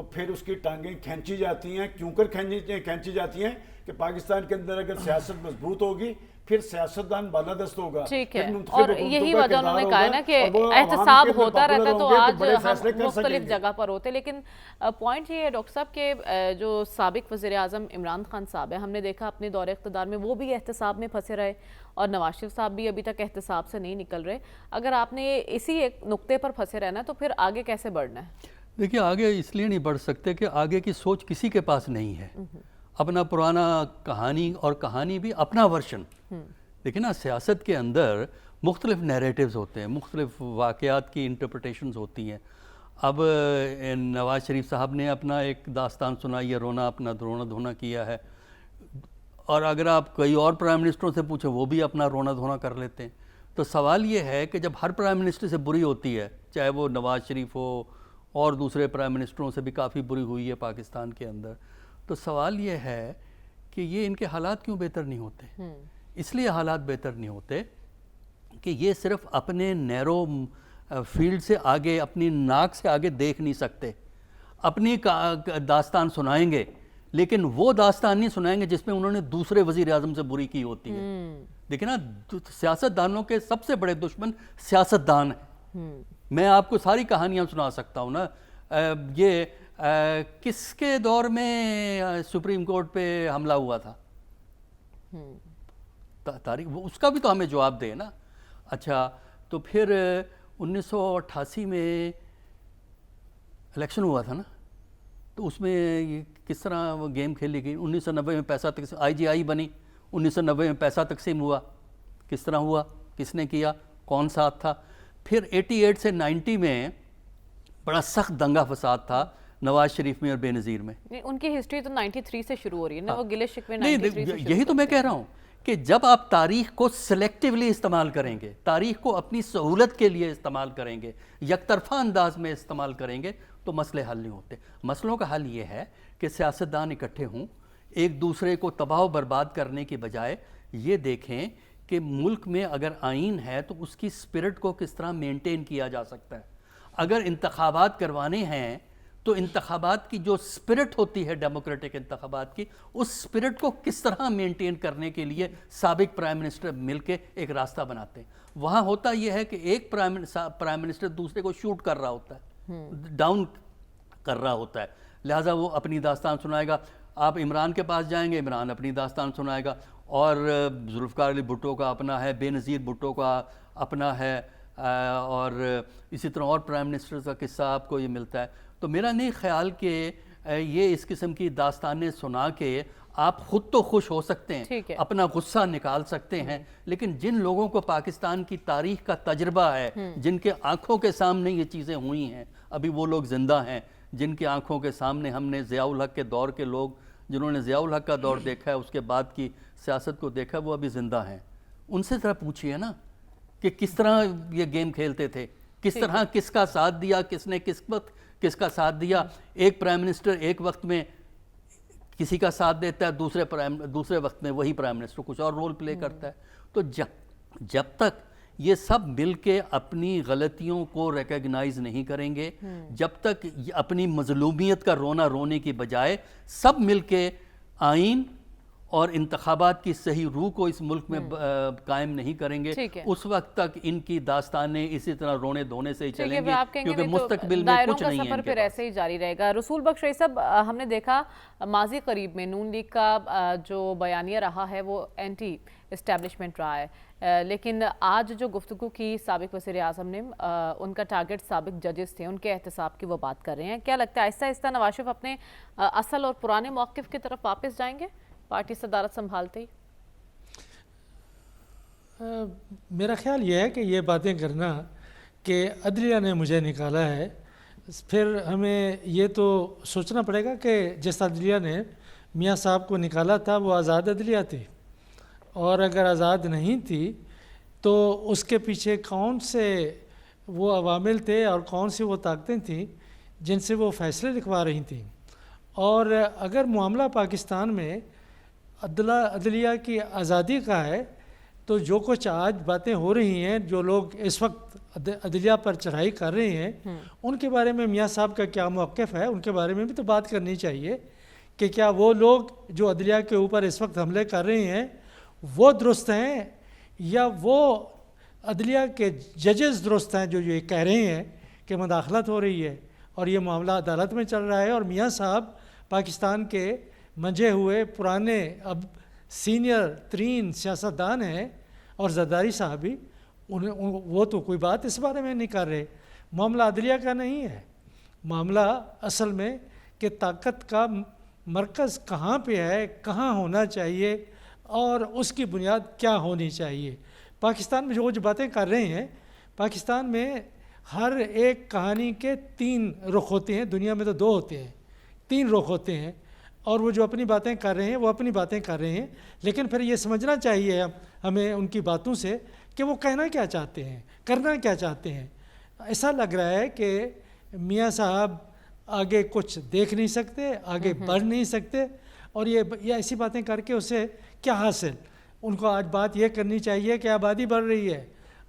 تو پھر اس کی ٹانگیں کھینچی جاتی ہیں. کیوں کر کھینچی جاتی ہیں کہ پاکستان کے اندر اگر سیاست مضبوط ہوگی پھر سیاستدان بالادست ہوگا. ٹھیک ہے, اور یہی وجہ انہوں نے کہا ہے نا کہ احتساب ہوتا رہتا تو آج ہم مختلف جگہ پر ہوتے. لیکن پوائنٹ یہ ہے ڈاکٹر صاحب کہ جو سابق وزیر اعظم عمران خان صاحب ہے, ہم نے دیکھا اپنے دور اقتدار میں وہ بھی احتساب میں پھنسے رہے, اور نواز شریف صاحب بھی ابھی تک احتساب سے نہیں نکل رہے. اگر آپ نے اسی ایک نقطے پر پھنسے رہنا ہے تو پھر آگے کیسے بڑھنا ہے؟ دیکھیے, آگے اس لیے نہیں بڑھ سکتے کہ آگے کی سوچ کسی کے پاس نہیں ہے. اپنا پرانا کہانی, اور کہانی بھی اپنا ورشن. دیکھیں نا, سیاست کے اندر مختلف نیریٹیوز ہوتے ہیں, مختلف واقعات کی انٹرپریٹیشنز ہوتی ہیں. اب نواز شریف صاحب نے اپنا ایک داستان سنائی ہے, اپنا رونا دھونا کیا ہے, اور اگر آپ کئی اور پرائم منسٹروں سے پوچھیں وہ بھی اپنا رونا دھونا کر لیتے ہیں. تو سوال یہ ہے کہ جب ہر پرائم منسٹر سے بری ہوتی ہے, چاہے وہ نواز شریف ہو اور دوسرے پرائم منسٹروں سے بھی کافی بری ہوئی ہے پاکستان کے اندر, تو سوال یہ ہے کہ یہ ان کے حالات کیوں بہتر نہیں ہوتے؟ اس لیے حالات بہتر نہیں ہوتے کہ یہ صرف اپنے نیرو فیلڈ سے آگے, اپنی ناک سے آگے دیکھ نہیں سکتے. اپنی داستان سنائیں گے لیکن وہ داستان نہیں سنائیں گے جس میں انہوں نے دوسرے وزیر اعظم سے بری کی ہوتی ہے. دیکھیں نا, سیاست دانوں کے سب سے بڑے دشمن سیاست دان ہیں. میں آپ کو ساری کہانیاں سنا سکتا ہوں نا. یہ کس کے دور میں سپریم کورٹ پہ حملہ ہوا تھا؟ تاریخ اس کا بھی تو ہمیں جواب دے نا. اچھا, تو پھر 1988 میں الیکشن ہوا تھا نا, تو اس میں یہ کس طرح وہ گیم کھیلی گئی؟ 1990 میں پیسہ تقسیم, IGI بنی, 1990 میں پیسہ تقسیم ہوا. کس طرح ہوا, کس نے کیا, کون ساتھ تھا؟ پھر 88 سے 90 میں بڑا سخت دنگا فساد تھا نواز شریف میں اور بے نظیر میں. ان کی ہسٹری تو 93 سے شروع ہو رہی ہے نا, وہ گلے شکوے 93 سے شروع. یہی تو میں کہہ رہا ہوں کہ جب آپ تاریخ کو سلیکٹیولی استعمال کریں گے, تاریخ کو اپنی سہولت کے لیے استعمال کریں گے, یک طرفہ انداز میں استعمال کریں گے, تو مسئلے حل نہیں ہوتے. مسئلوں کا حل یہ ہے کہ سیاستدان اکٹھے ہوں, ایک دوسرے کو تباہ و برباد کرنے کی بجائے یہ دیکھیں کہ ملک میں اگر آئین ہے تو اس کی اسپرٹ کو کس طرح مینٹین کیا جا سکتا ہے. اگر انتخابات کروانے ہیں تو انتخابات کی جو اسپرٹ ہوتی ہے ڈیموکریٹک انتخابات کی, اس اسپرٹ کو کس طرح مینٹین کرنے کے لیے سابق پرائم منسٹر مل کے ایک راستہ بناتے ہیں. وہاں ہوتا یہ ہے کہ ایک پرائم منسٹر دوسرے کو شوٹ کر رہا ہوتا ہے, ڈاؤن کر رہا ہوتا ہے, لہٰذا وہ اپنی داستان سنائے گا. آپ عمران کے پاس جائیں گے, عمران اپنی داستان سنائے گا, اور ذوالفقار علی بھٹو کا اپنا ہے, بے نظیر بھٹو کا اپنا ہے, اور اسی طرح اور پرائم منسٹر کا قصہ آپ کو یہ ملتا ہے. تو میرا نہیں خیال کہ یہ اس قسم کی داستانیں سنا کے آپ خود تو خوش ہو سکتے ہیں, اپنا غصہ نکال سکتے ہیں, لیکن جن لوگوں کو پاکستان کی تاریخ کا تجربہ ہے, جن کے آنکھوں کے سامنے یہ چیزیں ہوئی ہیں, ابھی وہ لوگ زندہ ہیں جن کی آنکھوں کے سامنے ہم نے ضیاء الحق کے دور کے لوگ, جنہوں نے ضیاء الحق کا دور دیکھا ہے, اس کے بعد کی سیاست کو دیکھا, وہ ابھی زندہ ہیں. ان سے ذرا پوچھئے نا کہ کس طرح یہ گیم کھیلتے تھے, کس طرح کس کا ساتھ دیا, کس نے کس وقت کس کا ساتھ دیا. ایک پرائم منسٹر ایک وقت میں کسی کا ساتھ دیتا ہے, دوسرے وقت میں وہی پرائم منسٹر کچھ اور رول پلے کرتا ہے. تو جب تک یہ سب مل کے اپنی غلطیوں کو ریکگنائز نہیں کریں گے, جب تک اپنی مظلومیت کا رونا رونے کی بجائے سب مل کے آئین اور انتخابات کی صحیح روح کو اس ملک میں قائم نہیں کریں گے, اس وقت تک ان کی داستانیں اسی طرح رونے دھونے سے ہی چلیں گے, کیونکہ مستقبل میں کچھ نہیں ہے. سفر پھر ایسے ہی جاری رہے گا. رسول بخش رئیس صاحب, ہم نے دیکھا ماضی قریب میں نون لیگ کا جو بیانیہ رہا ہے وہ اینٹی اسٹیبلشمنٹ رہا ہے, لیکن آج جو گفتگو کی سابق وزیر اعظم نے, ان کا ٹارگٹ سابق ججز تھے, ان کے احتساب کی وہ بات کر رہے ہیں. کیا لگتا ہے آہستہ آہستہ نواز شریف اپنے اصل اور پرانے موقف کی طرف واپس جائیں گے پارٹی صدارت سنبھالتے ہی؟ میرا خیال یہ ہے کہ یہ باتیں کرنا کہ عدلیہ نے مجھے نکالا ہے, پھر ہمیں یہ تو سوچنا پڑے گا کہ جس عدلیہ نے میاں صاحب کو نکالا تھا وہ آزاد عدلیہ تھی, اور اگر آزاد نہیں تھی تو اس کے پیچھے کون سے وہ عوامل تھے اور کون سی وہ طاقتیں تھیں جن سے وہ فیصلے لکھوا رہی تھیں. اور اگر معاملہ پاکستان میں عدلیہ کی آزادی کا ہے تو جو کچھ آج باتیں ہو رہی ہیں, جو لوگ اس وقت عدلیہ پر چڑھائی کر رہے ہیں ان کے بارے میں میاں صاحب کا کیا موقف ہے، ان کے بارے میں بھی تو بات کرنی چاہیے کہ کیا وہ لوگ جو عدلیہ کے اوپر اس وقت حملے کر رہے ہیں وہ درست ہیں یا وہ عدلیہ کے ججز درست ہیں جو یہ کہہ رہے ہیں کہ مداخلت ہو رہی ہے اور یہ معاملہ عدالت میں چل رہا ہے اور میاں صاحب پاکستان کے منجھے ہوئے پرانے اب سینئر ترین سیاستدان ہیں اور زرداری صاحب بھی وہ تو کوئی بات اس بارے میں نہیں کر رہے. معاملہ عدلیہ کا نہیں ہے، معاملہ اصل میں کہ طاقت کا مرکز کہاں پہ ہے، کہاں ہونا چاہیے اور اس کی بنیاد کیا ہونی چاہیے. پاکستان میں جو باتیں کر رہے ہیں، پاکستان میں ہر ایک کہانی کے 3 رخ ہوتے ہیں، دنیا میں تو 2 ہوتے ہیں، 3 رخ ہوتے ہیں. اور وہ جو اپنی باتیں کر رہے ہیں وہ اپنی باتیں کر رہے ہیں، لیکن پھر یہ سمجھنا چاہیے ہمیں ان کی باتوں سے کہ وہ کہنا کیا چاہتے ہیں، کرنا کیا چاہتے ہیں. ایسا لگ رہا ہے کہ میاں صاحب آگے کچھ دیکھ نہیں سکتے، آگے بڑھ نہیں سکتے، اور یہ ایسی باتیں کر کے اسے کیا حاصل. ان کو آج بات یہ کرنی چاہیے کہ آبادی بڑھ رہی ہے،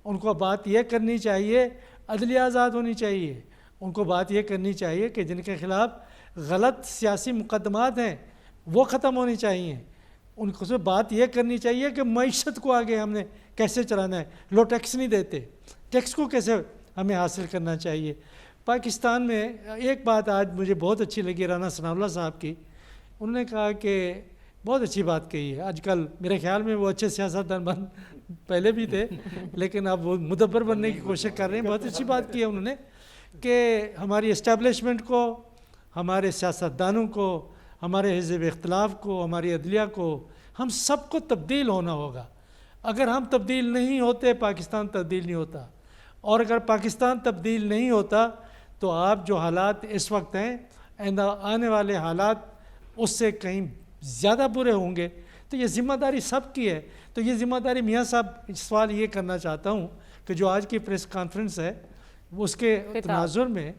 ان کو بات یہ کرنی چاہیے عدلیہ آزاد ہونی چاہیے، ان کو بات یہ کرنی چاہیے کہ جن کے خلاف غلط سیاسی مقدمات ہیں وہ ختم ہونی چاہیے. ان کو بات یہ کرنی چاہیے کہ معیشت کو آگے ہم نے کیسے چلانا ہے. لوگ ٹیکس نہیں دیتے، ٹیکس کو کیسے ہمیں حاصل کرنا چاہیے. پاکستان میں ایک بات آج مجھے بہت اچھی لگی رانا ثناء اللہ صاحب کی. انہوں نے کہا کہ بہت اچھی بات کہی ہے. آج کل میرے خیال میں وہ اچھے سیاستدان پہلے بھی تھے لیکن اب وہ مدبر بننے کی کوشش کر رہے ہیں. بہت اچھی بات کی ہے انہوں نے کہ ہماری اسٹیبلشمنٹ کو، ہمارے سیاستدانوں کو، ہمارے حزب اختلاف کو، ہماری عدلیہ کو، ہم سب کو تبدیل ہونا ہوگا. اگر ہم تبدیل نہیں ہوتے پاکستان تبدیل نہیں ہوتا، اور اگر پاکستان تبدیل نہیں ہوتا تو آپ جو حالات اس وقت ہیں آنے والے حالات اس سے کہیں زیادہ برے ہوں گے. تو یہ ذمہ داری سب کی ہے. تو یہ ذمہ داری میاں صاحب سوال یہ کرنا چاہتا ہوں کہ جو آج کی پریس کانفرنس ہے اس کے تناظر میں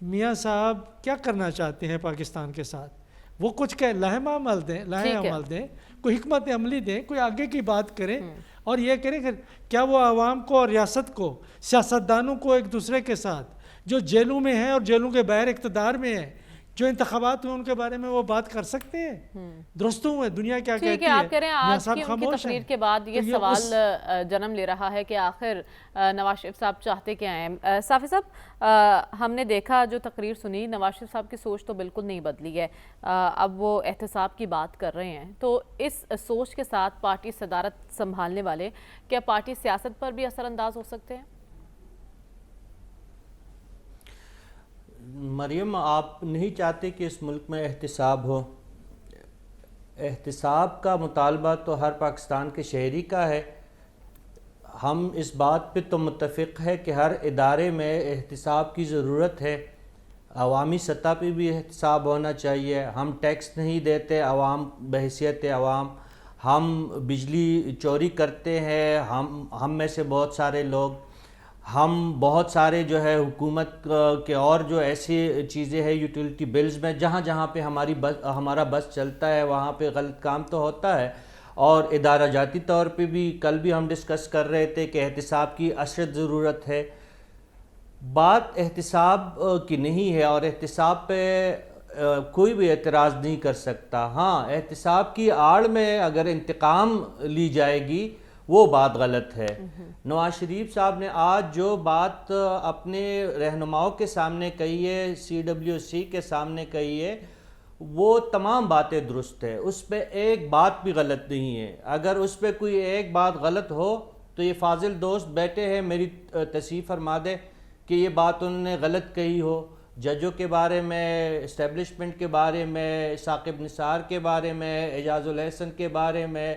میاں صاحب کیا کرنا چاہتے ہیں پاکستان کے ساتھ. وہ کچھ کہ لاہم عمل دیں، کوئی حکمت عملی دیں، کوئی آگے کی بات کریں اور یہ کریں کہ کیا وہ عوام کو اور ریاست کو، سیاستدانوں کو ایک دوسرے کے ساتھ جو جیلوں میں ہیں اور جیلوں کے باہر اقتدار میں ہیں، جو انتخابات ہوئے ان کے بارے میں وہ بات کر سکتے ہیں. درست ہوں دنیا کیا کہتی ہے. ٹھیک ہے، آپ کہہ رہے ہیں آج کی ان کی تقریر کے بعد یہ سوال جنم لے رہا ہے کہ آخر نواز شریف صاحب چاہتے کیا ہیں. صافی صاحب، ہم نے دیکھا جو تقریر سنی، نواز شریف صاحب کی سوچ تو بالکل نہیں بدلی ہے. اب وہ احتساب کی بات کر رہے ہیں، تو اس سوچ کے ساتھ پارٹی صدارت سنبھالنے والے کیا پارٹی سیاست پر بھی اثر انداز ہو سکتے ہیں؟ مریم، آپ نہیں چاہتے کہ اس ملک میں احتساب ہو. احتساب کا مطالبہ تو ہر پاکستان کے شہری کا ہے. ہم اس بات پہ تو متفق ہے کہ ہر ادارے میں احتساب کی ضرورت ہے. عوامی سطح پہ بھی احتساب ہونا چاہیے. ہم ٹیکس نہیں دیتے عوام بحیثیت عوام، ہم بجلی چوری کرتے ہیں، ہم میں سے بہت سارے لوگ، ہم بہت سارے جو ہے حکومت کے اور جو ایسی چیزیں ہیں یوٹیلیٹی بلز میں جہاں پہ ہمارا بس چلتا ہے وہاں پہ غلط کام تو ہوتا ہے. اور ادارہ جاتی طور پہ بھی کل بھی ہم ڈسکس کر رہے تھے کہ احتساب کی اشد ضرورت ہے. بات احتساب کی نہیں ہے اور احتساب پہ کوئی بھی اعتراض نہیں کر سکتا. ہاں، احتساب کی آڑ میں اگر انتقام لی جائے گی وہ بات غلط ہے. نواز شریف صاحب نے آج جو بات اپنے رہنماؤں کے سامنے کہی ہے، CWC کے سامنے کہی ہے، وہ تمام باتیں درست ہے. اس پہ ایک بات بھی غلط نہیں ہے. اگر اس پہ کوئی ایک بات غلط ہو تو یہ فاضل دوست بیٹھے ہیں میری تصحیح فرما دے کہ یہ بات انہوں نے غلط کہی ہو. ججوں کے بارے میں، اسٹیبلشمنٹ کے بارے میں، ثاقب نثار کے بارے میں، اعجاز الحسن کے بارے میں،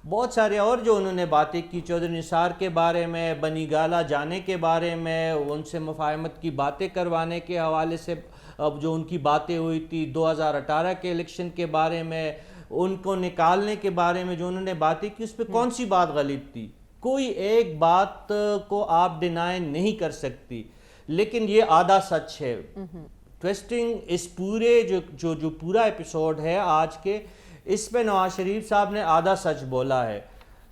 بہت سارے اور جو انہوں نے باتیں کی، چودھری نثار کے بارے میں، بنی گالہ جانے کے بارے میں، ان سے مفاہمت کی باتیں کروانے کے حوالے سے اب جو ان کی باتیں ہوئی تھی، 2018 کے الیکشن کے بارے میں، ان کو نکالنے کے بارے میں جو انہوں نے باتیں کی، اس پہ کون سی بات غلط تھی؟ کوئی ایک بات کو آپ ڈینائی نہیں کر سکتی. لیکن یہ آدھا سچ ہے. ٹویسٹنگ اس پورے جو پورا ایپیسوڈ ہے آج کے، اس پہ نواز شریف صاحب نے آدھا سچ بولا ہے.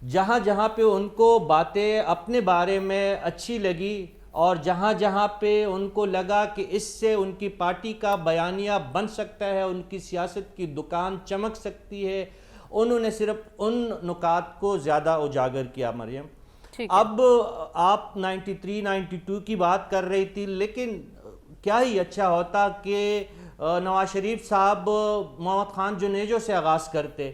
جہاں پہ ان کو باتیں اپنے بارے میں اچھی لگی اور جہاں جہاں پہ ان کو لگا کہ اس سے ان کی پارٹی کا بیانیہ بن سکتا ہے، ان کی سیاست کی دکان چمک سکتی ہے، انہوں نے صرف ان نکات کو زیادہ اجاگر کیا مریم۔ اب آپ 93 92 کی بات کر رہی تھی، لیکن کیا ہی اچھا ہوتا کہ نواز شریف صاحب محمد خان جنیجو سے آغاز کرتے،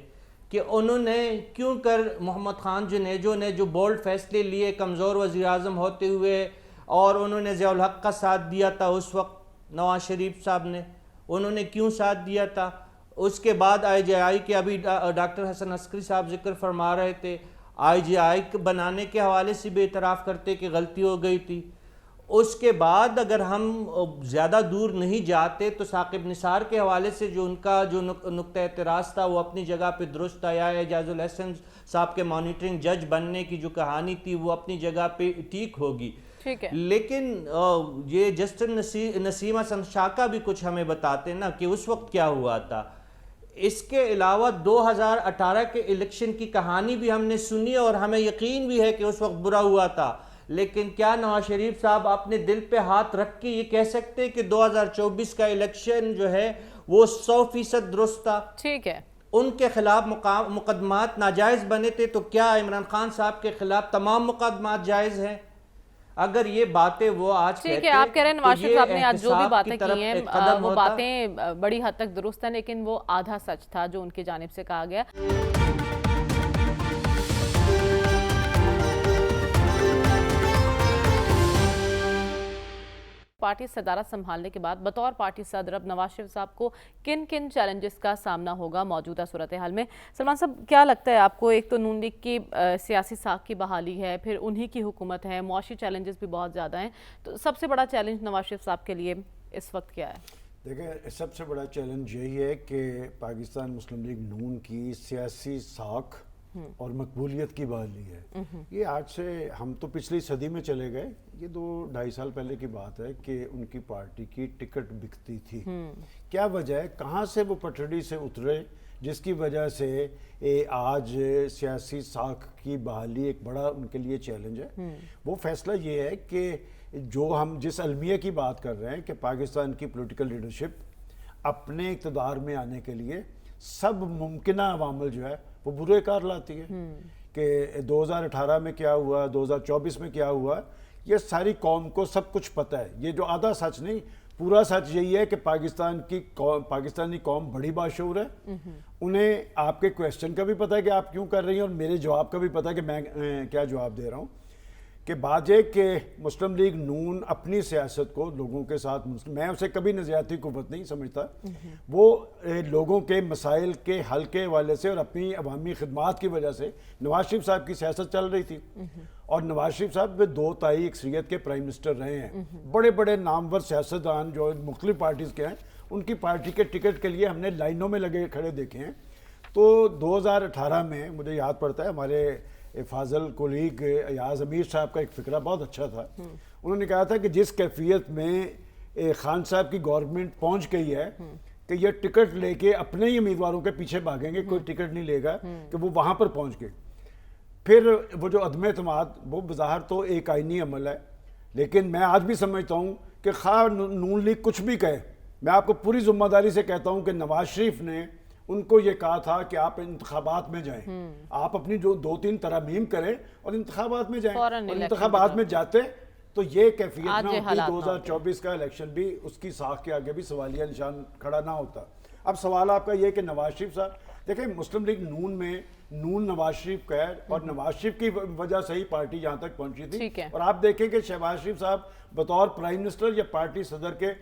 کہ انہوں نے کیوں کر محمد خان جنیجو نے جو بولڈ فیصلے لیے کمزور وزیر اعظم ہوتے ہوئے، اور انہوں نے ضیاء الحق کا ساتھ دیا تھا اس وقت نواز شریف صاحب نے، انہوں نے کیوں ساتھ دیا تھا؟ اس کے بعد آئی جی آئی کے ابھی ڈاکٹر حسن عسکری صاحب ذکر فرما رہے تھے، آئی جی آئی بنانے کے حوالے سے بھی اعتراف کرتے کہ غلطی ہو گئی تھی۔ اس کے بعد اگر ہم زیادہ دور نہیں جاتے تو ثاقب نثار کے حوالے سے جو ان کا جو نقطہ اعتراض تھا وہ اپنی جگہ پہ درست آیا ہے، اعجاز الحسن صاحب کے مانیٹرنگ جج بننے کی جو کہانی تھی وہ اپنی جگہ پہ ٹھیک ہوگی، لیکن یہ جسٹس نسیم حسن شاہ کا بھی کچھ ہمیں بتاتے نا کہ اس وقت کیا ہوا تھا۔ اس کے علاوہ 2018 کے الیکشن کی کہانی بھی ہم نے سنی اور ہمیں یقین بھی ہے کہ اس وقت برا ہوا تھا، لیکن کیا نواز شریف صاحب اپنے دل پہ ہاتھ رکھ کے یہ کہہ سکتے کہ 2024 کا الیکشن جو ہے وہ 100% درست تھا؟ ٹھیک ہے، ان کے خلاف مقدمات ناجائز بنے تھے، تو کیا عمران خان صاحب کے خلاف تمام مقدمات جائز ہیں؟ اگر یہ باتیں وہ آج کہتے ہیں، ٹھیک ہے، آپ کہہ رہے ہیں نواز شریف صاحب نے آج جو بھی باتیں کی ہیں وہ باتیں بڑی حد تک درست ہیں، لیکن وہ آدھا سچ تھا جو ان کی جانب سے کہا گیا۔ پارٹی صدارت سنبھالنے کے بعد بطور پارٹی صدر اب نواز شریف صاحب کو کن کن چیلنجز کا سامنا ہوگا موجودہ صورتحال میں؟ سلمان صاحب کیا لگتا ہے آپ کو؟ ایک تو نون لیگ کی سیاسی ساکھ کی بحالی ہے، پھر انہی کی حکومت ہے، معاشی چیلنجز بھی بہت زیادہ ہیں، تو سب سے بڑا چیلنج نواز شریف صاحب کے لیے اس وقت کیا ہے؟ دیکھیں، سب سے بڑا چیلنج یہی ہے کہ پاکستان مسلم لیگ نون کی سیاسی ساکھ اور مقبولیت کی بحالی ہے۔ یہ آج سے ہم تو پچھلی صدی میں چلے گئے، یہ 2-2.5 سال پہلے کی بات ہے کہ ان کی پارٹی کی ٹکٹ بکتی تھی۔ کیا وجہ ہے، کہاں سے وہ پٹڑی سے اترے جس کی وجہ سے آج سیاسی ساکھ کی بحالی ایک بڑا ان کے لیے چیلنج ہے؟ وہ فیصلہ یہ ہے کہ جو ہم جس المیہ کی بات کر رہے ہیں کہ پاکستان کی پولیٹیکل لیڈرشپ اپنے اقتدار میں آنے کے لیے سب ممکنہ عوامل جو ہے وہ برے کار لاتی ہے، کہ 2018 میں کیا ہوا، 2024 میں کیا ہوا، یہ ساری قوم کو سب کچھ پتہ ہے۔ یہ جو آدھا سچ نہیں، پورا سچ یہی ہے کہ پاکستانی قوم بڑی باشعور ہے، انہیں آپ کے کویسچن کا بھی پتہ ہے کہ آپ کیوں کر رہی ہیں، اور میرے جواب کا بھی پتہ ہے کہ میں کیا جواب دے رہا ہوں۔ کہ بات یہ کہ مسلم لیگ نون اپنی سیاست کو لوگوں کے ساتھ، میں اسے کبھی نظریاتی قوت نہیں سمجھتا، وہ لوگوں کے مسائل کے حل کے حوالے سے اور اپنی عوامی خدمات کی وجہ سے نواز شریف صاحب کی سیاست چل رہی تھی، اور نواز شریف صاحب 2 تائی اکثریت کے پرائم منسٹر رہے ہیں۔ بڑے بڑے نامور سیاستدان جو مختلف پارٹیز کے ہیں، ان کی پارٹی کے ٹکٹ کے لیے ہم نے لائنوں میں لگے کھڑے دیکھے ہیں۔ تو 2018 میں مجھے یاد پڑتا ہے ہمارے فاضل کولیگ ایاز امیر صاحب کا ایک فکرہ بہت اچھا تھا، انہوں نے کہا تھا کہ جس کیفیت میں خان صاحب کی گورنمنٹ پہنچ گئی ہے کہ یہ ٹکٹ لے کے اپنے ہی امیدواروں کے پیچھے بھاگیں گے، کوئی ٹکٹ نہیں لے گا، کہ وہ وہاں پر پہنچ گئے۔ پھر وہ جو عدم اعتماد، وہ بظاہر تو ایک آئینی عمل ہے، لیکن میں آج بھی سمجھتا ہوں کہ خواہ نون لیگ کچھ بھی کہے، میں آپ کو پوری ذمہ داری سے کہتا ہوں کہ نواز شریف نے ان کو یہ کہا تھا کہ آپ انتخابات میں جائیں، آپ اپنی جو 2-3 ترامیم کریں اور انتخابات میں جائیں، اور انتخابات میں جاتے تو یہ کیفیت نہ ہوتی، 2024 کا الیکشن بھی اس کی ساکھ کے آگے بھی سوالیہ نشان کھڑا نہ ہوتا۔ اب سوال آپ کا یہ کہ نواز شریف صاحب، دیکھیں مسلم لیگ نون میں نون نواز شریف کا ہے، اور نواز شریف کی وجہ سے ہی پارٹی یہاں تک پہنچی تھی، اور آپ دیکھیں کہ شہباز شریف صاحب بطور پرائم منسٹر یا پارٹی صدر کے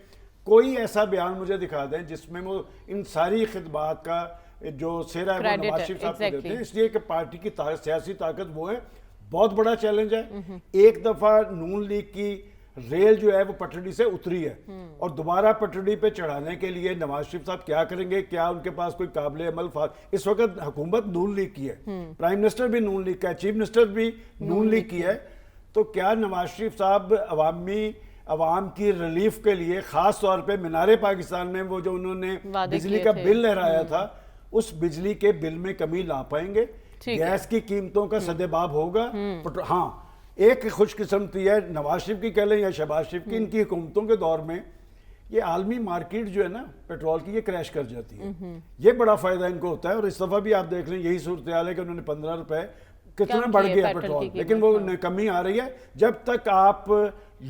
کوئی ایسا بیان مجھے دکھا دیں جس میں وہ ان ساری خدمات کا جو سہرا ہے وہ نواز شریف صاحب کو دیتے ہیں، اس لیے کہ پارٹی کی سیاسی طاقت وہ ہے۔ بہت بڑا چیلنج ہے، ایک دفعہ نون لیگ کی ریل جو ہے وہ پٹڑی سے اتری ہے، اور دوبارہ پٹڑی پہ چڑھانے کے لیے نواز شریف صاحب کیا کریں گے؟ کیا ان کے پاس کوئی قابل عمل اس وقت حکومت نون لیگ کی ہے، پرائم منسٹر بھی نون لیگ کا ہے، چیف منسٹر بھی نون لیگ کی ہے، تو کیا نواز شریف صاحب عوام کی ریلیف کے لیے خاص طور پہ مینار پاکستان میں وہ جو انہوں نے بجلی کا بل لہرایا تھا، اس بجلی کے بل میں کمی لا پائیں گے؟ گیس کی قیمتوں کا سدباب ہوگا؟ ہاں، ایک خوش قسمتی ہے نواز شریف کی کہہ لیں یا شہباز شریف کی، ان کی حکومتوں کے دور میں یہ عالمی مارکیٹ جو ہے نا پیٹرول کی یہ کریش کر جاتی ہے، یہ بڑا فائدہ ان کو ہوتا ہے. اور اس دفعہ بھی آپ دیکھ لیں یہی صورتحال ہے کہ انہوں نے 15 روپے کتنا بڑھ گیا پیٹرول، لیکن وہ کمی آ رہی ہے. جب تک آپ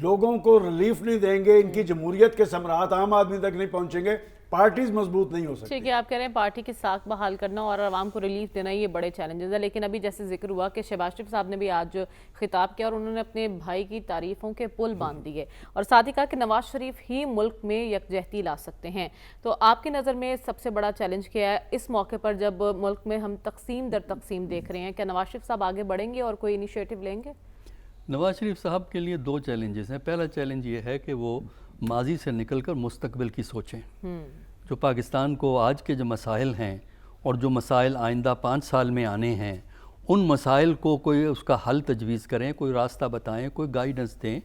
لوگوں کو ریلیف نہیں دیں گے، ان کی جمہوریت کے ثمرات عام آدمی تک نہیں پہنچیں گے، پارٹیز مضبوط نہیں ہو سکتی. ٹھیک ہے، آپ کہہ رہے ہیں پارٹی کی ساکھ بحال کرنا اور عوام کو ریلیف دینا یہ بڑے چیلنجز ہیں، لیکن ابھی جیسے ذکر ہوا کہ شہباز شریف صاحب نے بھی آج خطاب کیا اور انہوں نے اپنے بھائی کی تعریفوں کے پل باندھ دیے اور ساتھ ہی کہا کہ نواز شریف ہی ملک میں یکجہتی لا سکتے ہیں. تو آپ کی نظر میں سب سے بڑا چیلنج کیا ہے اس موقع پر جب ملک میں ہم تقسیم در تقسیم دیکھ رہے ہیں؟ کیا نواز شریف صاحب آگے بڑھیں گے اور کوئی انیشیٹو لیں گے؟ نواز شریف صاحب کے لیے 2 چیلنجز ہیں. پہلا چیلنج یہ ہے کہ وہ ماضی سے نکل کر مستقبل کی سوچیں. جو پاکستان کو آج کے جو مسائل ہیں اور جو مسائل آئندہ 5 سال میں آنے ہیں، ان مسائل کو کوئی اس کا حل تجویز کریں، کوئی راستہ بتائیں، کوئی گائیڈنس دیں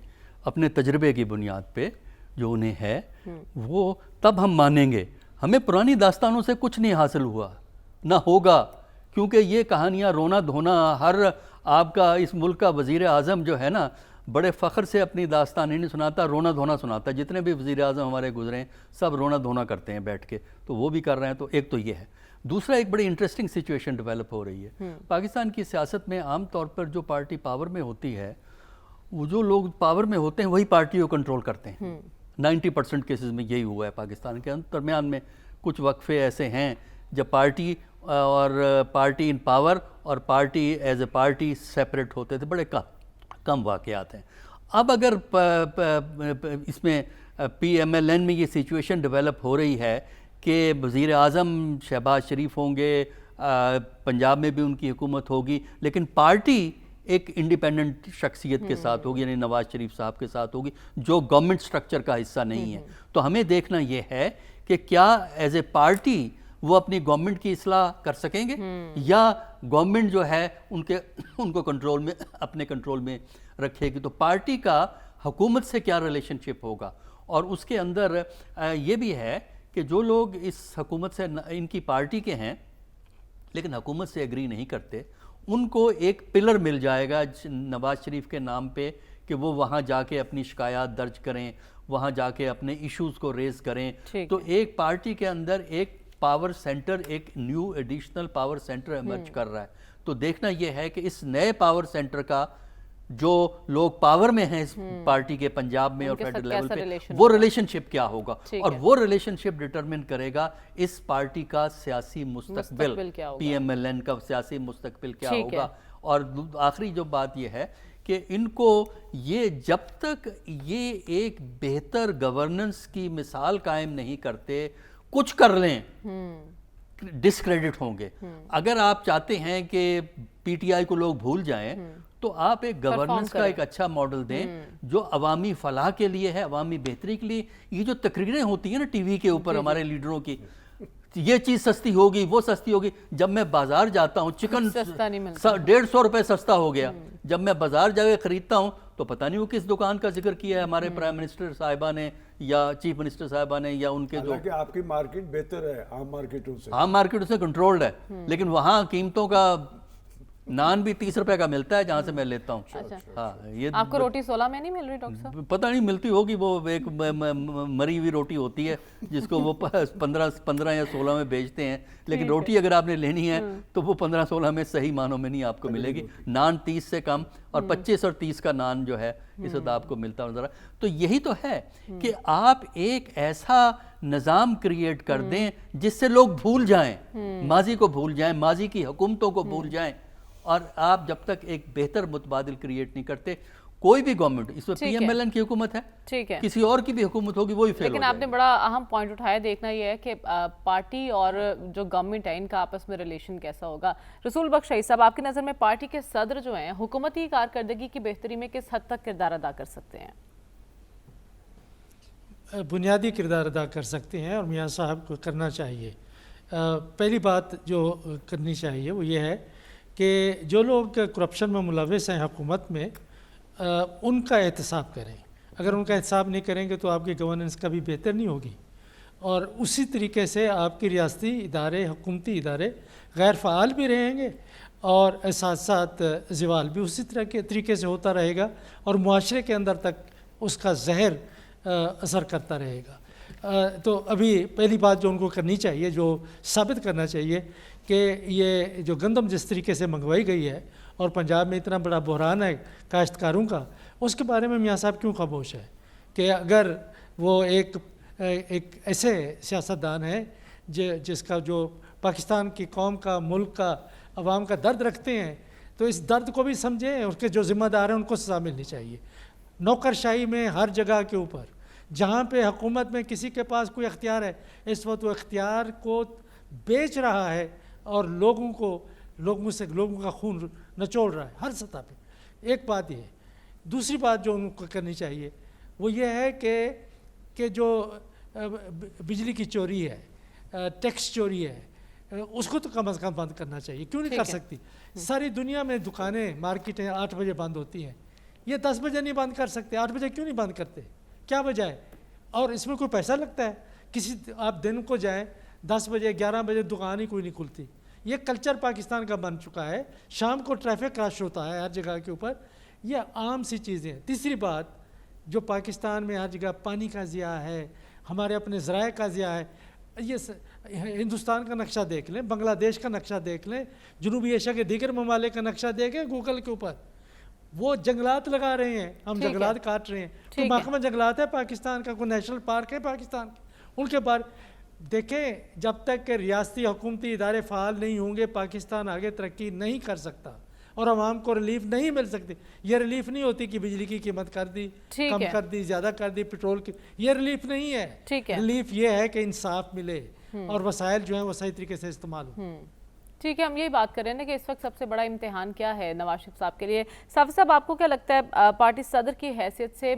اپنے تجربے کی بنیاد پہ جو انہیں ہے، وہ تب ہم مانیں گے. ہمیں پرانی داستانوں سے کچھ نہیں حاصل ہوا، نہ ہوگا، کیونکہ یہ کہانیاں رونا دھونا، ہر آپ کا اس ملک کا وزیر اعظم جو ہے نا بڑے فخر سے اپنی داستان نہیں سناتا، رونا دھونا سناتا. جتنے بھی وزیر اعظم ہمارے گزرے ہیں سب رونا دھونا کرتے ہیں بیٹھ کے، تو وہ بھی کر رہے ہیں. تو ایک تو یہ ہے. دوسرا ایک بڑی انٹرسٹنگ سچویشن ڈیولپ ہو رہی ہے پاکستان کی سیاست میں. عام طور پر جو پارٹی پاور میں ہوتی ہے، وہ جو لوگ پاور میں ہوتے ہیں وہی پارٹی کو کنٹرول کرتے ہیں. 90% کیسز میں یہی ہوا ہے پاکستان کے درمیان میں. کچھ وقفے ایسے ہیں جب پارٹی اور پارٹی ان پاور اور party as a party separate ہوتے تھے، بڑے کم واقعات ہیں. اب اگر اس میں PMLN میں یہ سچویشن ڈیولپ ہو رہی ہے کہ وزیر اعظم شہباز شریف ہوں گے، پنجاب میں بھی ان کی حکومت ہوگی، لیکن پارٹی ایک انڈیپینڈنٹ شخصیت کے ساتھ ہوگی، یعنی نواز شریف صاحب کے ساتھ ہوگی، جو گورنمنٹ سٹرکچر کا حصہ نہیں ہے. تو ہمیں دیکھنا یہ ہے کہ کیا ایز اے پارٹی وہ اپنی گورنمنٹ کی اصلاح کر سکیں گے یا گورنمنٹ جو ہے ان کو کنٹرول میں اپنے کنٹرول میں رکھے گی. تو پارٹی کا حکومت سے کیا ریلیشن شپ ہوگا. اور اس کے اندر یہ بھی ہے کہ جو لوگ اس حکومت سے ان کی پارٹی کے ہیں لیکن حکومت سے ایگری نہیں کرتے، ان کو ایک پلر مل جائے گا نواز شریف کے نام پہ کہ وہ وہاں جا کے اپنی شکایات درج کریں، وہاں جا کے اپنے ایشوز کو ریز کریں. تو ایک پارٹی کے اندر ایک پاور سینٹر، ایک new additional power centre emerge کر رہا ہے. تو دیکھنا یہ ہے کہ اس نئے پاور سینٹر کا جو لوگ پاور میں ہیں اس پارٹی کے پنجاب میں اور فیڈرل لیول پہ، وہ ریلیشن شپ کیا ہوگا، اور وہ ریلیشن شپ ڈٹرمن کرے گا اس پارٹی کا سیاسی مستقبل، PMLN کا سیاسی مستقبل کیا ہوگا. اور آخری جو بات یہ ہے کہ ان کو یہ جب تک یہ ایک بہتر گورننس کی مثال قائم نہیں کرتے کچھ کر لیں ڈسکریڈٹ ہوں گے. اگر آپ چاہتے ہیں کہ PTI کو لوگ بھول جائیں تو آپ ایک گورننس کا ایک اچھا ماڈل دیں جو عوامی فلاح کے لیے ہے، عوامی بہتری کے لیے. یہ جو تقریریں ہوتی ہیں نا ٹی وی کے اوپر ہمارے لیڈروں کی، یہ چیز سستی ہوگی، وہ سستی ہوگی. جب میں بازار جاتا ہوں چکن 150 روپے سستا ہو گیا، جب میں بازار جا کے خریدتا ہوں تو پتہ نہیں وہ کس دکان کا ذکر کیا ہے ہمارے پرائم منسٹر صاحبہ نے یا چیف منسٹر صاحبہ نے یا ان کے جو. حالانکہ آپ کی مارکیٹ بہتر ہے عام مارکیٹوں سے، عام مارکیٹوں سے کنٹرولڈ ہے، لیکن وہاں قیمتوں کا نان بھی 30 روپے کا ملتا ہے جہاں سے میں لیتا ہوں. ہاں، یہ آپ کو روٹی 16 میں نہیں مل رہی ڈاکٹر صاحب؟ پتہ نہیں ملتی ہوگی، وہ ایک مری ہوئی روٹی ہوتی ہے جس کو وہ 15 یا 16 میں بیچتے ہیں، لیکن روٹی اگر آپ نے لینی ہے تو وہ 15-16 میں صحیح معنوں میں نہیں آپ کو ملے گی. نان 30 سے کم اور 25 اور 30 کا نان جو ہے اس وقت آپ کو ملتا نظر. تو یہی تو ہے کہ آپ ایک ایسا نظام کریٹ کر دیں جس سے لوگ بھول جائیں، ماضی کو بھول جائیں، ماضی کی حکومتوں کو بھول جائیں. اور آپ جب تک ایک بہتر متبادل کریٹ نہیں کرتے، کوئی بھی گورنمنٹ، اس وقت PMLN کی حکومت ہے، کسی اور کی بھی حکومت ہوگی وہی فیل ہو لیکن جائے. آپ نے بڑا اہم پوائنٹ اٹھایا، دیکھنا یہ ہے کہ پارٹی اور جو گورنمنٹ ہے ان کا آپس میں ریلیشن کیسا ہوگا. رسول بخش رئیس صاحب، آپ کی نظر میں پارٹی کے صدر جو ہیں حکومتی کارکردگی کی بہتری میں کس حد تک کردار ادا کر سکتے ہیں؟ بنیادی کردار ادا کر سکتے ہیں اور میاں صاحب کو کرنا چاہیے. پہلی بات جو کرنی چاہیے وہ یہ ہے کہ جو لوگ کرپشن میں ملوث ہیں حکومت میں، ان کا احتساب کریں. اگر ان کا احتساب نہیں کریں گے تو آپ کی گورننس کبھی بہتر نہیں ہوگی. اور اسی طریقے سے آپ کی ریاستی ادارے حکومتی ادارے غیر فعال بھی رہیں گے اور ساتھ ساتھ زوال بھی اسی طرح کے طریقے سے ہوتا رہے گا اور معاشرے کے اندر تک اس کا زہر اثر کرتا رہے گا۔ تو ابھی پہلی بات جو ان کو کرنی چاہیے، جو ثابت کرنا چاہیے کہ یہ جو گندم جس طریقے سے منگوائی گئی ہے اور پنجاب میں اتنا بڑا بحران ہے کاشتکاروں کا، اس کے بارے میں میاں صاحب کیوں خاموش ہے؟ کہ اگر وہ ایک ایسے سیاستدان ہے جس کا جو پاکستان کی قوم کا، ملک کا، عوام کا درد رکھتے ہیں، تو اس درد کو بھی سمجھیں، اس کے جو ذمہ دار ہیں ان کو سزا ملنی چاہیے۔ نوکرشاہی میں ہر جگہ کے اوپر جہاں پہ حکومت میں کسی کے پاس کوئی اختیار ہے، اس وقت وہ اختیار کو بیچ رہا ہے اور لوگوں کا خون نچوڑ رہا ہے ہر سطح پہ۔ ایک بات یہ ہے۔ دوسری بات جو ان کو کرنی چاہیے وہ یہ ہے کہ جو بجلی کی چوری ہے، ٹیکس چوری ہے، اس کو تو کم از کم بند کرنا چاہیے۔ کیوں نہیں کر سکتی؟ ساری دنیا میں دکانیں، مارکیٹیں 8 بجے بند ہوتی ہیں، یہ 10 بجے نہیں بند کر سکتے؟ 8 بجے کیوں نہیں بند کرتے؟ کیا وجہ ہے؟ اور اس میں کوئی پیسہ لگتا ہے؟ آپ دن کو جائیں 10 بجے 11 بجے دکان ہی کوئی نہیں کھلتی۔ یہ کلچر پاکستان کا بن چکا ہے۔ شام کو ٹریفک رش ہوتا ہے ہر جگہ کے اوپر، یہ عام سی چیزیں ہیں۔ تیسری بات، جو پاکستان میں ہر جگہ پانی کا ضیاع ہے، ہمارے اپنے ذرائع کا ضیاع ہے، یہ ہندوستان کا نقشہ دیکھ لیں، بنگلہ دیش کا نقشہ دیکھ لیں، جنوبی ایشیا کے دیگر ممالک کا نقشہ دیکھیں گوگل کے اوپر، وہ جنگلات لگا رہے ہیں، ہم جنگلات کاٹ رہے ہیں۔ تو محکمہ جنگلات ہے پاکستان کا، کوئی نیشنل پارک ہے پاکستان کا، ان کے بارے دیکھیں۔ جب تک کہ ریاستی حکومتی ادارے فعال نہیں ہوں گے پاکستان آگے ترقی نہیں کر سکتا اور عوام کو ریلیف نہیں مل سکتی۔ یہ ریلیف نہیں ہوتی کہ بجلی کی قیمت کر دی، کم کر دی، زیادہ کر دی، پیٹرول کی، یہ ریلیف نہیں ہے۔ ریلیف یہ ہے کہ انصاف ملے اور وسائل جو ہیں وہ صحیح طریقے سے استعمال ہوں۔ ٹھیک ہے، ہم یہی بات کر رہے ہیں کہ اس وقت سب سے بڑا امتحان کیا ہے نواز شریف صاحب کے لیے؟ صافی صاحب، آپ کو کیا لگتا ہے پارٹی صدر کی حیثیت سے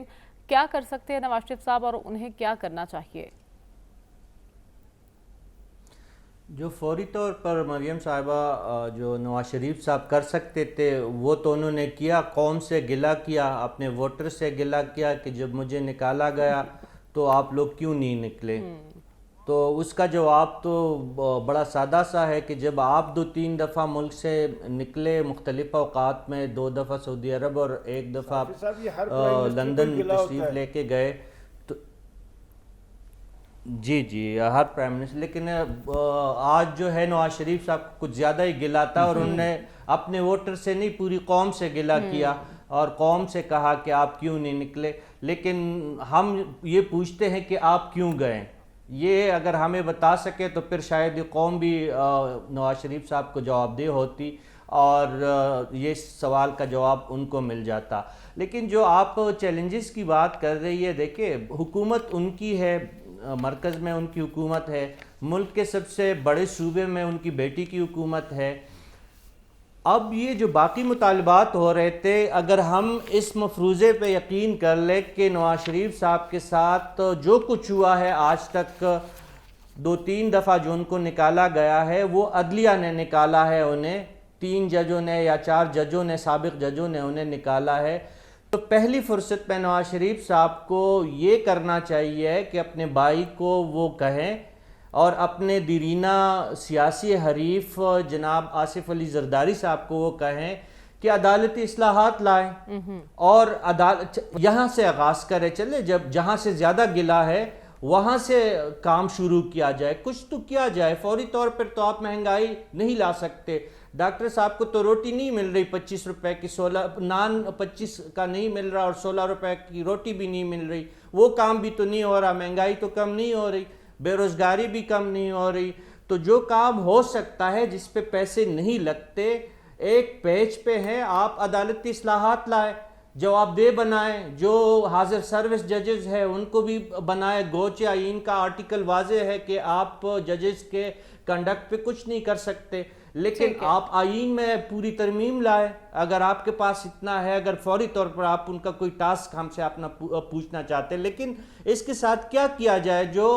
کیا کر سکتے ہیں نواز شریف صاحب اور انہیں کیا کرنا چاہیے؟ جو فوری طور پر مریم صاحبہ جو نواز شریف صاحب کر سکتے تھے وہ تو انہوں نے کیا۔ قوم سے گلہ کیا، اپنے ووٹر سے گلہ کیا کہ جب مجھے نکالا گیا تو آپ لوگ کیوں نہیں نکلے۔ تو اس کا جواب تو بڑا سادہ سا ہے کہ جب آپ 2-3 دفعہ ملک سے نکلے مختلف اوقات میں، 2 دفعہ سعودی عرب اور 1 دفعہ لندن تشریف لے کے گئے، تو جی ہر پرائم منسٹر، لیکن آج جو ہے نواز شریف صاحب کچھ زیادہ ہی گلہ تھا اور انہوں نے اپنے ووٹر سے نہیں پوری قوم سے گلہ کیا اور قوم سے کہا کہ آپ کیوں نہیں نکلے۔ لیکن ہم یہ پوچھتے ہیں کہ آپ کیوں گئے؟ یہ اگر ہمیں بتا سکے تو پھر شاید یہ قوم بھی نواز شریف صاحب کو جواب دہ ہوتی اور یہ سوال کا جواب ان کو مل جاتا۔ لیکن جو آپ چیلنجز کی بات کر رہی ہے، دیکھیں حکومت ان کی ہے، مرکز میں ان کی حکومت ہے، ملک کے سب سے بڑے صوبے میں ان کی بیٹی کی حکومت ہے۔ اب یہ جو باقی مطالبات ہو رہے تھے، اگر ہم اس مفروضے پہ یقین کر لیں کہ نواز شریف صاحب کے ساتھ جو کچھ ہوا ہے آج تک، 2-3 دفعہ جو ان کو نکالا گیا ہے وہ عدلیہ نے نکالا ہے انہیں، 3 ججوں نے یا 4 ججوں نے، سابق ججوں نے انہیں نکالا ہے، تو پہلی فرصت پہ نواز شریف صاحب کو یہ کرنا چاہیے کہ اپنے بھائی کو وہ کہیں اور اپنے دیرینہ سیاسی حریف جناب آصف علی زرداری صاحب کو وہ کہیں کہ عدالتی اصلاحات لائیں اور عدالت یہاں سے آغاز کرے۔ چلے جہاں سے زیادہ گلہ ہے وہاں سے کام شروع کیا جائے، کچھ تو کیا جائے۔ فوری طور پر تو آپ مہنگائی نہیں لا سکتے۔ ڈاکٹر صاحب کو تو روٹی نہیں مل رہی 25 روپے کی، 16 نان 25 کا نہیں مل رہا اور 16 روپے کی روٹی بھی نہیں مل رہی، وہ کام بھی تو نہیں ہو رہا، مہنگائی تو کم نہیں ہو رہی، بے روزگاری بھی کم نہیں ہو رہی۔ تو جو کام ہو سکتا ہے جس پہ پیسے نہیں لگتے، ایک پیج پہ ہیں، آپ عدالتی اصلاحات لائیں، جواب دہ بنائیں، جو حاضر سروس ججز ہیں ان کو بھی بنائیں۔ گوچے آئین کا آرٹیکل واضح ہے کہ آپ ججز کے کنڈکٹ پہ کچھ نہیں کر سکتے، لیکن آپ آئین میں پوری ترمیم لائیں اگر آپ کے پاس اتنا ہے، اگر فوری طور پر آپ ان کا کوئی ٹاسک ہم سے اپنا پوچھنا چاہتے ہیں۔ لیکن اس کے ساتھ کیا کیا جائے؟ جو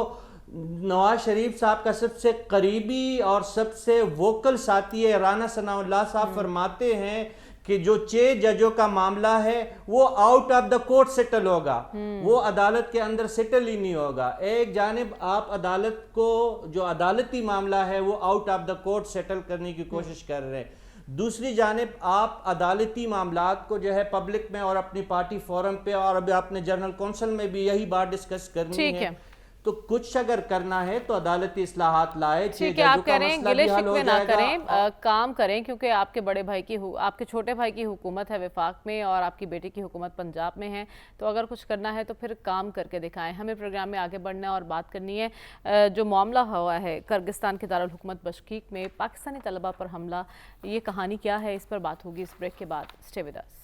نواز شریف صاحب کا سب سے قریبی اور سب سے ووکل ساتھی ہے رانا ثناء اللہ صاحب، فرماتے ہیں کہ جو 6 ججوں کا معاملہ ہے وہ out of the court settle ہوگا، وہ عدالت کے اندر سیٹل ہی نہیں ہوگا۔ ایک جانب آپ عدالت کو جو عدالتی معاملہ ہے وہ out of the court settle کرنے کی کوشش کر رہے ہیں، دوسری جانب آپ عدالتی معاملات کو جو ہے پبلک میں اور اپنی پارٹی فورم پہ اور ابھی آپ نے جنرل کونسل میں بھی یہی بات ڈسکس کرنی ہے، تو کچھ اگر کرنا ہے تو عدالتی اصلاحات لائے، ٹھیک ہے، آپ کہہ رہے ہیں گلے شکوے نہ کریں، کام کریں، کیونکہ آپ کے بڑے بھائی کی آپ کے چھوٹے بھائی کی حکومت ہے وفاق میں اور آپ کی بیٹی کی حکومت پنجاب میں ہے، تو اگر کچھ کرنا ہے تو پھر کام کر کے دکھائیں۔ ہمیں پروگرام میں آگے بڑھنا ہے اور بات کرنی ہے جو معاملہ ہوا ہے کرگستان کے دارالحکومت بشکیک میں پاکستانی طلبہ پر حملہ، یہ کہانی کیا ہے، اس پر بات ہوگی اس بریک کے بعد۔ Stay with us.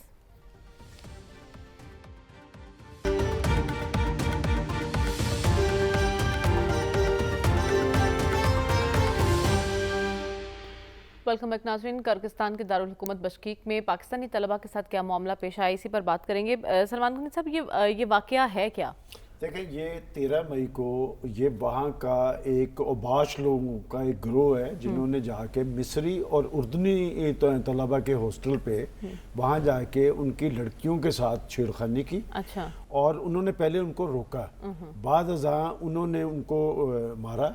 Welcome back ناظرین، کرگستان کے دارالحکومت بشکیک میں پاکستانی طلبہ کے ساتھ کیا معاملہ پیش آیا، اسی پر بات کریں گے۔ سلمان غنی صاحب، یہ واقعہ ہے کیا؟ دیکھیں، یہ 13 مئی کو یہ وہاں کا ایک اوباش لوگوں کا ایک گروہ ہے جنہوں نے جا کے مصری اور اردنی طلبہ کے ہاسٹل پہ وہاں جا کے ان کی لڑکیوں کے ساتھ چھیڑخانی کی، اچھا، اور انہوں نے پہلے ان کو روکا، بعد ازاں انہوں نے ان کو مارا،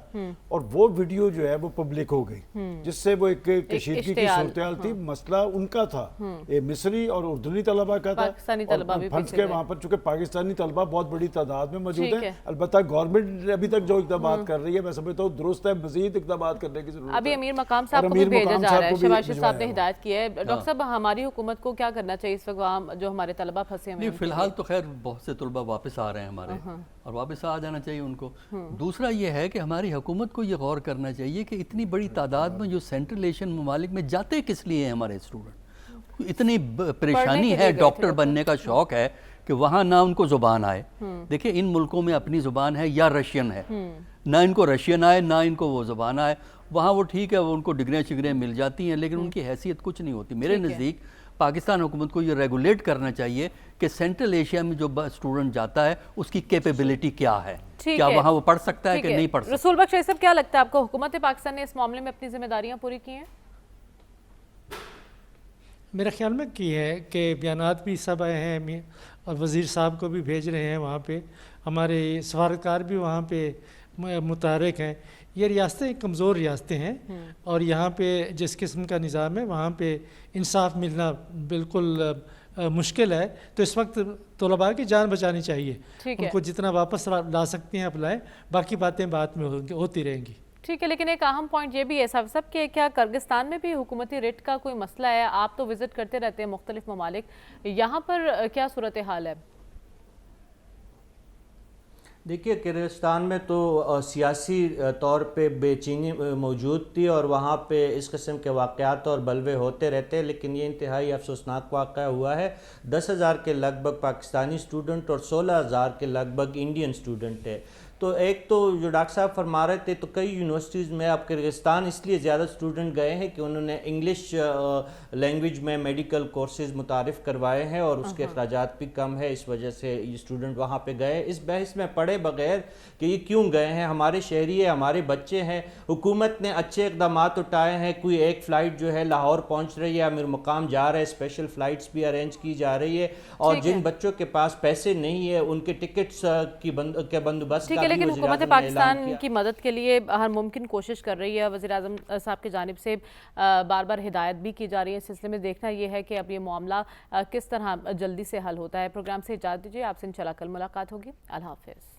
اور وہ ویڈیو جو ہے وہ پبلک ہو گئی، جس سے وہ ایک کشیدگی کی صورتحال تھی۔ مسئلہ ان کا تھا، یہ مصری اور اردنی طلبہ کا تھا، پاکستانی طلبہ بھی پھنس کے وہاں پر، چونکہ پاکستانی طلبہ بہت بڑی تعداد میں موجود ہیں۔ البتہ گورنمنٹ ابھی تک جو اقدامات کر رہی ہے میں سمجھتا ہوں درست ہے، مزید اقدامات کرنے کی ضرورت ہے۔ ابھی امیر مقام صاحب کو بھی بھیجا جا رہا ہے، شباشر صاحب نے ہدایت کی ہے۔ ڈاکٹر صاحب، ہماری حکومت کو کیا کرنا چاہیے اس وقت جو ہمارے طلبہ پھنسے ہوئے ہیں؟ فی الحال تو خیر بہت سے طلبہ واپس آ رہے ہیں ہمارے، اور واپس آ جانا چاہیے ان کو۔ دوسرا یہ ہے کہ ہماری حکومت کو یہ غور کرنا چاہیے کہ اتنی بڑی تعداد میں جو سینٹرل ایشین ممالک میں جاتے کس لیے ہیں ہمارے اسٹوڈنٹ، اتنی پریشانی ہے، ڈاکٹر بننے کا شوق ہے کہ وہاں نہ ان کو زبان آئے۔ دیکھیں، ان ملکوں میں اپنی زبان ہے یا رشین ہے، نہ ان کو رشین آئے نہ ان کو وہ زبان آئے، وہاں وہ ٹھیک ہے، وہ ان کو ڈگریاں شگریاں مل جاتی ہیں لیکن ان کی حیثیت کچھ نہیں ہوتی۔ میرے نزدیک پاکستان حکومت کو یہ ریگولیٹ کرنا چاہیے کہ سینٹرل ایشیا میں جو اسٹوڈنٹ جاتا ہے اس کی کیپیبلٹی کیا ہے، کیا وہاں وہ پڑھ سکتا ہے کہ نہیں پڑھ سکتا۔ رسول بخش صاحب، کیا لگتا ہے آپ کو حکومت پاکستان نے اس معاملے میں اپنی ذمہ داریاں پوری کی ہیں؟ میرے خیال میں کی ہے کہ بیانات بھی سب آئے ہیں اور وزیر صاحب کو بھی بھیج رہے ہیں وہاں پہ، ہمارے سفارتکار بھی وہاں پہ متحرک ہیں۔ یہ ریاستیں کمزور ریاستیں ہیں اور یہاں پہ جس قسم کا نظام ہے وہاں پہ انصاف ملنا بالکل مشکل ہے، تو اس وقت طلباء کی جان بچانی چاہیے، ان کو جتنا واپس لا سکتے ہیں اپلائیں، باقی باتیں بعد میں ہوتی رہیں گی۔ ٹھیک ہے، لیکن ایک اہم پوائنٹ یہ بھی ہے صاحب کہ کیا کرگستان میں بھی حکومتی ریٹ کا کوئی مسئلہ ہے؟ آپ تو وزٹ کرتے رہتے ہیں مختلف ممالک، یہاں پر کیا صورتحال ہے؟ دیکھیے، کرگستان میں تو سیاسی طور پہ بے چینی موجود تھی اور وہاں پہ اس قسم کے واقعات اور بلوے ہوتے رہتے ہیں، لیکن یہ انتہائی افسوسناک واقعہ ہوا ہے۔ 10,000 کے لگ بھگ پاکستانی اسٹوڈنٹ اور 16,000 کے لگ بھگ انڈین اسٹوڈنٹ ہے۔ تو ایک تو جو ڈاکٹر صاحب فرما رہے تھے، تو کئی یونیورسٹیز میں اب کرگستان اس لیے زیادہ اسٹوڈنٹ گئے ہیں کہ انہوں نے انگلش لینگویج میں میڈیکل کورسز متعارف کروائے ہیں اور اس کے اخراجات بھی کم ہے، اس وجہ سے یہ اسٹوڈنٹ وہاں پہ گئے۔ اس بحث میں پڑھے بغیر کہ یہ کیوں گئے ہیں، ہمارے شہری ہیں، ہمارے بچے ہیں، حکومت نے اچھے اقدامات اٹھائے ہیں، کوئی ایک فلائٹ جو ہے لاہور پہنچ رہی ہے، امیر مقام جا رہا ہے، اسپیشل فلائٹس بھی ارینج کی جا رہی ہے، اور جن بچوں کے پاس پیسے نہیں ہے ان کے ٹکٹس کے بندوبست کا، لیکن حکومت پاکستان کی مدد کے لیے ہر ممکن کوشش کر رہی ہے، وزیر اعظم صاحب کی جانب سے بار بار ہدایت بھی کی جا رہی ہے۔ اس سلسلے میں دیکھنا یہ ہے کہ اب یہ معاملہ کس طرح جلدی سے حل ہوتا ہے۔ پروگرام سے اجازت دیجیے، آپ سے انشاءاللہ کل ملاقات ہوگی۔ اللہ حافظ۔